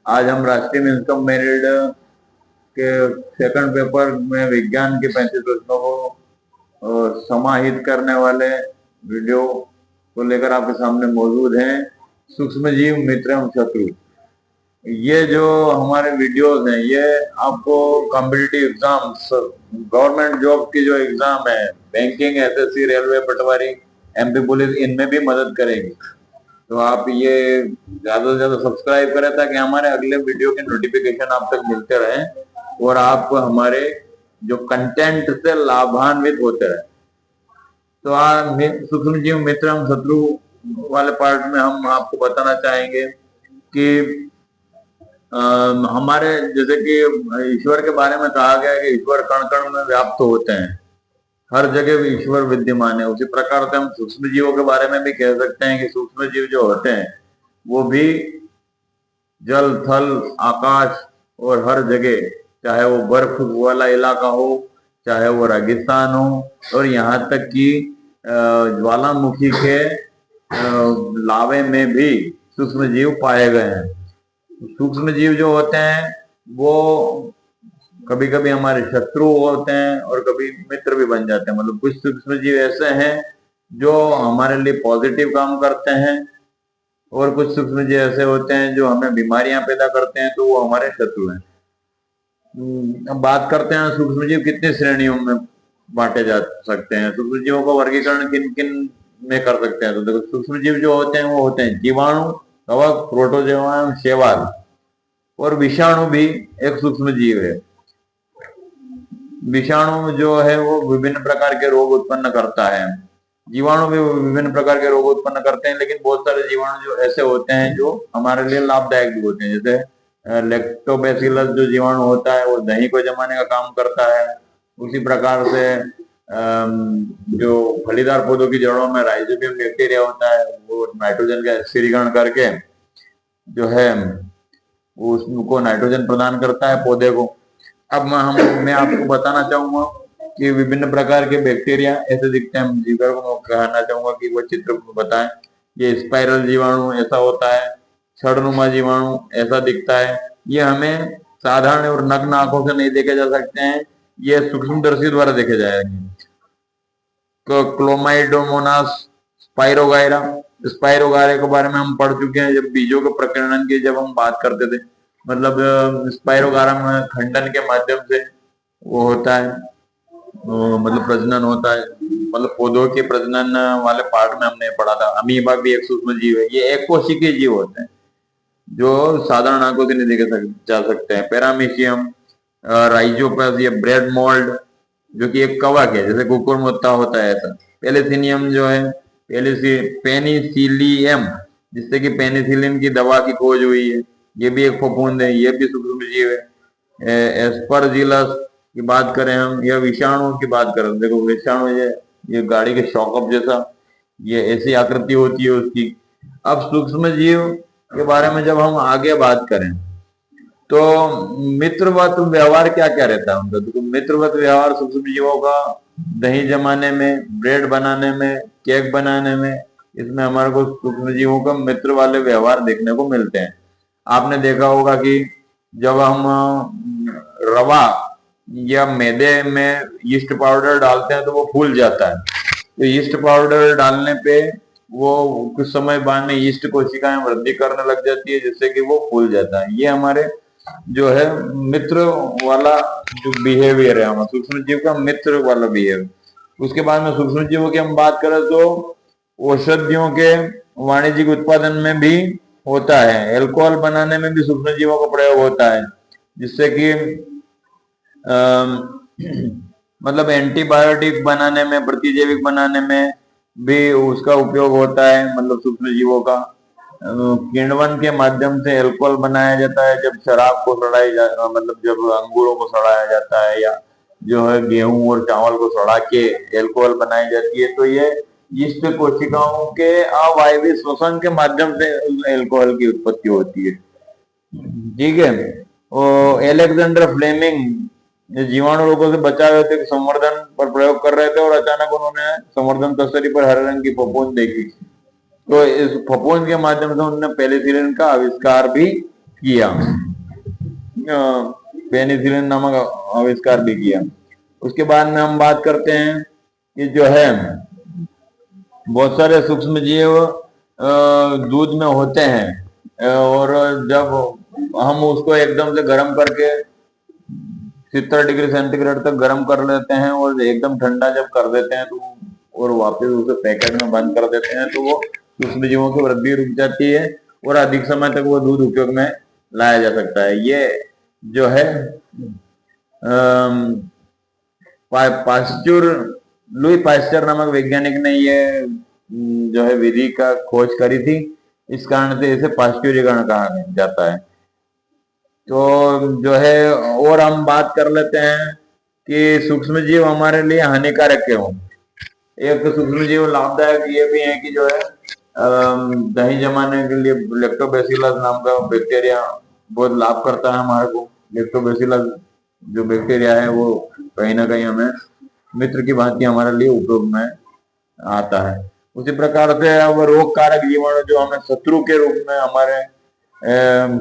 आज हम राष्ट्रीय मीन्स कम मेरिट के सेकंड पेपर में विज्ञान के 35 प्रश्नों को समाहित करने वाले वीडियो को लेकर आपके सामने मौजूद हैं। सूक्ष्म जीव मित्र एवं शत्रु। ये जो हमारे वीडियोस हैं ये आपको कॉम्पिटिटिव एग्जाम्स, गवर्नमेंट जॉब की जो एग्जाम है, बैंकिंग, एसएससी, रेलवे, पटवारी, एमपी पुलिस, इनमें भी मदद करेगी। तो आप ये ज्यादा से ज्यादा सब्सक्राइब करें ताकि हमारे अगले वीडियो के नोटिफिकेशन आप तक मिलते रहें और आप हमारे जो कंटेंट से लाभान्वित होते रहे। तो आज सूक्ष्म जीव मित्र एवं शत्रु वाले पार्ट में हम आपको बताना चाहेंगे कि हमारे जैसे कि ईश्वर के बारे में कहा गया है कि ईश्वर कण कण में व्याप्त होते हैं, हर जगह ईश्वर विद्यमान है। उसी प्रकार से हम सूक्ष्म जीवों के बारे में भी कह सकते हैं कि सूक्ष्म जीव जो होते हैं वो भी जल, थल, आकाश और हर जगह, चाहे वो बर्फ वाला इलाका हो, चाहे वो रेगिस्तान हो, और यहाँ तक कि ज्वालामुखी के लावे में भी सूक्ष्म जीव पाए गए हैं। सूक्ष्म जीव जो होते हैं वो कभी कभी हमारे शत्रु होते हैं और कभी मित्र भी बन जाते हैं। मतलब कुछ सूक्ष्म जीव ऐसे हैं जो हमारे लिए पॉजिटिव काम करते हैं और कुछ सूक्ष्म जीव ऐसे होते हैं जो हमें बीमारियां पैदा करते हैं, तो वो हमारे शत्रु हैं। अब बात करते हैं सूक्ष्म जीव कितनी श्रेणियों में बांटे जा सकते हैं, सूक्ष्म जीवों का वर्गीकरण किन किन में कर सकते हैं। तो देखो, सूक्ष्म जीव जो होते हैं वो होते हैं जीवाणु, कवक, प्रोटोजोआ, शैवाल, और विषाणु भी एक सूक्ष्म जीव है। विषाणु जो है वो विभिन्न प्रकार के रोग उत्पन्न करता है। जीवाणु भी विभिन्न प्रकार के रोग उत्पन्न करते हैं, लेकिन बहुत सारे जीवाणु जो ऐसे होते हैं जो हमारे लिए लाभदायक भी होते हैं। जैसे लैक्टोबैसिलस जो जीवाणु होता है वो दही को जमाने का काम करता है। उसी प्रकार से जो फलीदार पौधों की जड़ों में राइजोबियम बैक्टीरिया होता है वो नाइट्रोजन का स्थिरीकरण करके जो है उसको नाइट्रोजन प्रदान करता है पौधे को। अब मैं आपको बताना चाहूंगा कि विभिन्न प्रकार के बैक्टीरिया ऐसे दिखते हैं। जीकर को कहना चाहूंगा कि वो चित्र बताएं। ये स्पाइरल जीवाणु ऐसा होता है, छड़नुमा जीवाणु ऐसा दिखता है। ये हमें साधारण और नग्न आंखों से नहीं देखे जा सकते हैं, ये सूक्ष्मदर्शी द्वारा देखे जाएंगे। क्लोमाइडोमोनास स्पाइरोगायरा, स्पाइरोगायरा के बारे में हम पढ़ चुके हैं जब बीजों के प्रकीर्णन की जब हम बात करते थे। मतलब स्पाइरोगायरा में खंडन के माध्यम से वो होता है, मतलब प्रजनन होता है। मतलब पौधों के प्रजनन वाले पार्ट में हमने पढ़ा था। अमीबा भी एक सूक्ष्म जीव है। ये एक कोशिकीय जीव होते हैं जो साधारण आंखों से नहीं देखे जा सकते हैं। पैरामीशियम, राइजोपस, ये ब्रेड मोल्ड जो कि एक कवक है, जैसे कुकुरमुत्ता होता है ऐसा। पेलिसिनियम जो है, पेनिसिलियम, जिससे कि पेनिसिलिन की दवा की खोज हुई है, ये भी एक फफूंद है, ये भी सूक्ष्म जीव है। एस्परजिलस की बात करें हम, या विषाणु की बात करें, देखो विषाणु ये गाड़ी के शॉकअप जैसा, ये ऐसी आकृति होती है उसकी। अब सूक्ष्म जीव के बारे में जब हम आगे बात करें तो मित्रवत व्यवहार क्या क्या रहता है उनका। तो मित्रवत व्यवहार सूक्ष्म जीवों का दही जमाने में, ब्रेड बनाने में, केक बनाने में, इसमें हमारे को सूक्ष्म जीवों का मित्र वाले व्यवहार देखने को मिलते हैं। आपने देखा होगा कि जब हम रवा या मैदे में यीस्ट पाउडर डालते हैं तो वो फूल जाता है। तो यीस्ट पाउडर डालने पे वो कुछ समय बाद में यीस्ट कोशिकाएं वृद्धि करने लग जाती है, जिससे कि वो फूल जाता है। ये हमारे जो है मित्र वाला जो बिहेवियर है, हमारा सूक्ष्म जीव का मित्र वाला बिहेवियर। उसके बाद में सूक्ष्म जीवों की हम बात करें तो औषधियों के वाणिज्यिक उत्पादन में भी होता है। अल्कोहल बनाने में भी सूक्ष्म जीवों का प्रयोग होता है, जिससे कि मतलब एंटीबायोटिक बनाने में, प्रतिजैविक बनाने में भी उसका उपयोग होता है, मतलब सूक्ष्म जीवों का। किण्वन के माध्यम से अल्कोहल बनाया जाता है जब शराब को मतलब जब अंगूरों को सड़ाया जाता है, या जो है गेहूं और चावल को सड़ा के अल्कोहल बनाई जाती है। तो ये यीस्ट कोशिकाओं के अवायवीय श्वसन के माध्यम से अल्कोहल की उत्पत्ति होती है। ठीक है। और एलेक्जेंडर फ्लेमिंग जीवाणु रोगों से बचाव हेतु संवर्धन पर प्रयोग कर रहे थे और अचानक उन्होंने संवर्धन तस्तरी पर हरे रंग की फफूंद देखी। तो इस फफूंद के माध्यम से उन्होंने पेनिसिलिन का आविष्कार भी किया, पेनिसिलिन नामक आविष्कार भी किया। उसके बाद में हम बात करते हैं कि जो है बहुत सारे सूक्ष्म जीव दूध में होते हैं, और जब हम उसको एकदम से गर्म करके 70 डिग्री सेंटीग्रेड तक गर्म कर लेते हैं और एकदम ठंडा जब कर देते हैं तो और वापस उसे पैकेट में बंद कर देते हैं, तो वो सूक्ष्म जीवों की वृद्धि रुक जाती है और अधिक समय तक वो दूध उपयोग में लाया जा सकता है। ये जो है पास्चुर लुई पास्चर नामक वैज्ञानिक ने ये जो है विधि का खोज करी थी, इस कारण से इसे पास्चुरीकरण कहा जाता है। तो जो है और हम बात कर लेते हैं कि सूक्ष्म जीव हमारे लिए हानिकारक क्यों। एक सूक्ष्म जीव लाभदायक ये भी है कि जो है दही जमाने के लिए लैक्टोबैसिलस नाम का बैक्टीरिया बहुत लाभ करता है हमारे को। लैक्टोबैसिलस जो बैक्टीरिया है वो कहीं ना कहीं हमें मित्र की भांति हमारे लिए उपयोग में आता है। उसी प्रकार से अब रोग कारक जीवाणु जो हमें शत्रु के रूप में हमारे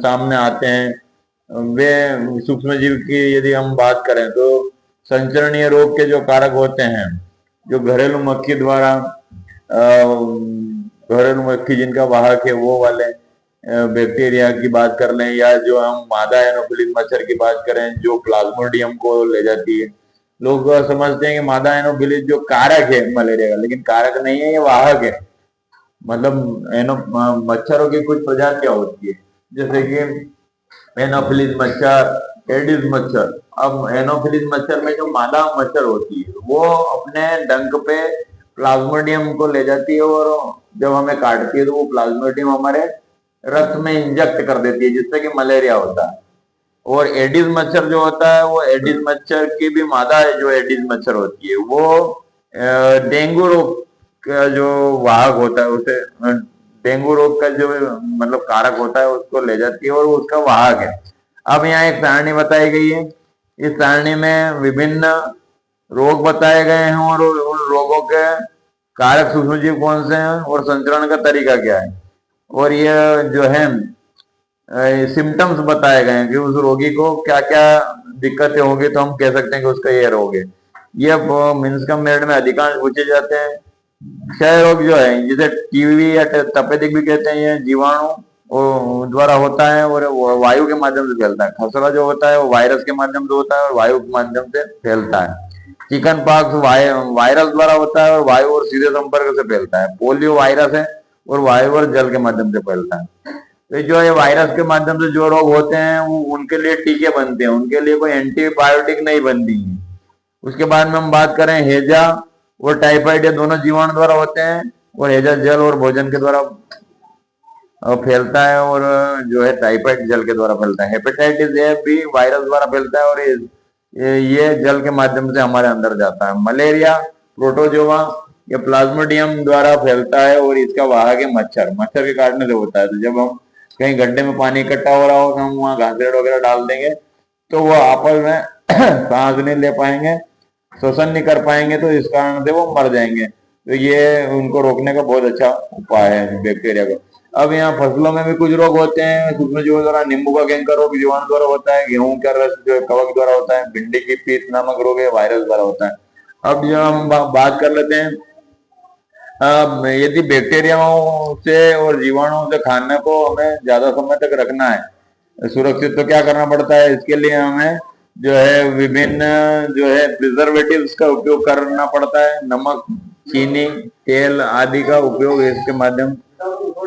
सामने आते हैं, वे सूक्ष्म जीव की यदि हम बात करें तो संचरणीय रोग के जो कारक होते हैं, जो घरेलू मक्खी द्वारा घरेलू मक्खी जिनका वाहक है वो वाले बैक्टीरिया की बात कर लें, या जो हम मादा एनोफिलिस मच्छर की बात करें जो प्लाज्मोडियम को ले जाती है। लोग समझते हैं कि मादा एनोफिलिस जो कारक है मलेरिया का, लेकिन कारक नहीं है, ये वाहक है। मतलब मच्छरों की कुछ प्रजातियां होती है, जैसे कि एनोफिलिस मच्छर, एडिस मच्छर। अब एनोफिलिस मच्छर में जो मादा मच्छर होती है वो अपने डंक पे प्लाज्मोडियम को ले जाती है और जब हमें काटती है तो वो प्लाज्मोडियम हमारे रक्त में इंजेक्ट कर देती है, जिससे कि मलेरिया होता है। और एडिस मच्छर जो होता है वो एडिस मच्छर की भी मादा है, जो एडिस मच्छर होती है वो डेंगू रोग का जो वाहक होता है उसे डेंगू रोग का जो मतलब कारक होता है उसको ले जाती है और उसका वाहक है। अब यहाँ एक सारणी बताई गई है, इस सारणी में विभिन्न रोग बताए गए हैं और उन रोगों के कारक सूक्ष्मजीव कौन से हैं और संचरण का तरीका क्या है, और ये जो है सिम्टम्स बताए गए हैं कि उस रोगी को क्या क्या दिक्कतें होगी तो हम कह सकते हैं कि उसका ये रोग है। ये मिन्सकम मेरिट में अधिकांश पूछे जाते हैं। क्षय रोग जो है जिसे टीबी या तपेदिक भी कहते हैं, ये जीवाणु द्वारा होता है और वायु के माध्यम से फैलता है। खसरा जो होता है वो वायरस के माध्यम से होता है और वायु के माध्यम से फैलता है। चिकन पॉक्स वायरस द्वारा होता है और वायु और सीधे संपर्क से फैलता है। पोलियो वायरस है और वायु और जल के माध्यम से फैलता है। तो जो ये वायरस के माध्यम से जो रोग होते हैं वो उनके लिए टीके बनते हैं, उनके लिए कोई एंटीबायोटिक नहीं बनती है। उसके बाद में हम बात करें हेजा और टाइफाइड, ये दोनों जीवाणु द्वारा होते हैं और हेजा जल और भोजन के द्वारा फैलता है और जो है टाइफाइड जल के द्वारा फैलता है। हेपेटाइटिस ए भी वायरस द्वारा फैलता है और ये जल के माध्यम से हमारे अंदर जाता है। मलेरिया प्रोटोजोआ या प्लाज्मोडियम द्वारा फैलता है और इसका वाहक है मच्छर, मच्छर के काटने से होता है। तो जब हम कहीं गड्ढे में पानी इकट्ठा हो रहा होगा, हम वहां घासलेट वगैरह डाल देंगे तो वो आपस में सांस नहीं ले पाएंगे, श्वसन नहीं कर पाएंगे, तो इस कारण से वो मर जाएंगे। तो ये उनको रोकने का बहुत अच्छा उपाय है बैक्टीरिया का। अब यहाँ फसलों में भी कुछ रोग होते हैं सूक्ष्म जीवों द्वारा। नींबू का कैंकर रोग जीवाणु द्वारा होता है। गेहूं का रस जो है कवक द्वारा होता है। भिंडी की पीत नामक रोग है वायरस द्वारा होता है। अब जो हम बात कर लेते हैं यदि बैक्टीरियाओं से और जीवाणुओं से खाने को हमें ज्यादा समय तक रखना है सुरक्षित, तो क्या करना पड़ता है? इसके लिए हमें जो है विभिन्न जो है प्रिजर्वेटिव्स का उपयोग करना पड़ता है। नमक, चीनी, तेल आदि का उपयोग इसके माध्यम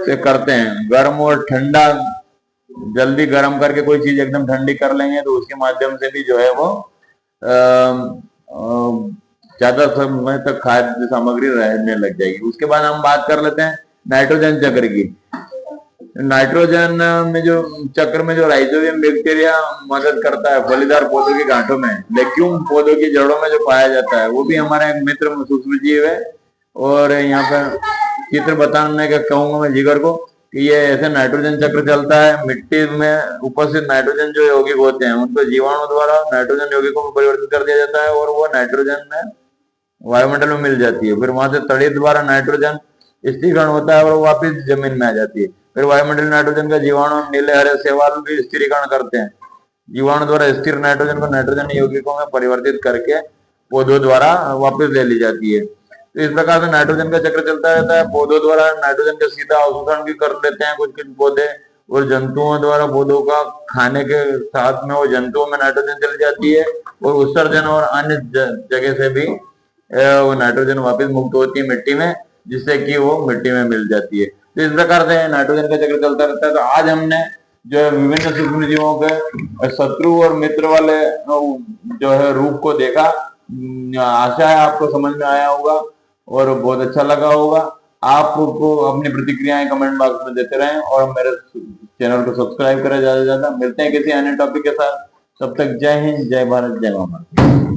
से करते हैं। गर्म और ठंडा, जल्दी गर्म करके कोई चीज एकदम ठंडी कर लेंगे तो उसके माध्यम से भी जो है वो ज्यादा समय तक खाद्य सामग्री रहने लग जाएगी। उसके बाद हम बात कर लेते हैं नाइट्रोजन चक्र की। नाइट्रोजन में जो चक्र में जो राइजोबियम बैक्टीरिया मदद करता है फलीदार पौधों की गांठों में, लेक्यूम पौधों की जड़ों में जो पाया जाता है, वो भी हमारा एक मित्र सूक्ष्म जीव है। और यहाँ पर चित्र बताने का कहूंगा मैं जिगर को कि ये ऐसे नाइट्रोजन चक्र चलता है। मिट्टी में उपस्थित नाइट्रोजन जो यौगिक होते हैं उनको जीवाणु द्वारा नाइट्रोजन यौगिकों में परिवर्तित कर दिया जाता है और वो नाइट्रोजन में वायुमंडल में मिल जाती है। फिर वहां से तड़ित द्वारा नाइट्रोजन स्थिरीकरण होता है और वापिस जमीन में आ जाती है। फिर वायुमंडलीय नाइट्रोजन का जीवाणु नीले हरे शैवाल भी स्थिरीकरण करते हैं। जीवाणु द्वारा स्थिर नाइट्रोजन को नाइट्रोजन यौगिकों में परिवर्तित करके पौधों द्वारा वापस ले ली जाती है। तो इस प्रकार से नाइट्रोजन का चक्र चलता रहता है। पौधों द्वारा नाइट्रोजन का सीधा अवशोषण भी कर लेते हैं कुछ कुछ पौधे, और जंतुओं द्वारा पौधों का खाने के साथ में वो जंतुओं में नाइट्रोजन चली जाती है, और उत्सर्जन और अन्य जगह से भी वो नाइट्रोजन वापस मुक्त होती है मिट्टी में, जिससे कि वो मिट्टी में मिल जाती है। तो इस प्रकार से नाइट्रोजन का चक्र चलता रहता है। तो आज हमने जो है विभिन्न सूक्ष्म जीवों के शत्रु और मित्र वाले जो है रूप को देखा। आशा है आपको समझ में आया होगा और बहुत अच्छा लगा होगा। आपको अपनी प्रतिक्रियाएं कमेंट बॉक्स में देते रहें और मेरे चैनल को सब्सक्राइब करें ज्यादा से ज्यादा। मिलते हैं किसी अन्य टॉपिक के साथ, तब तक जय हिंद, जय भारत, जय माता।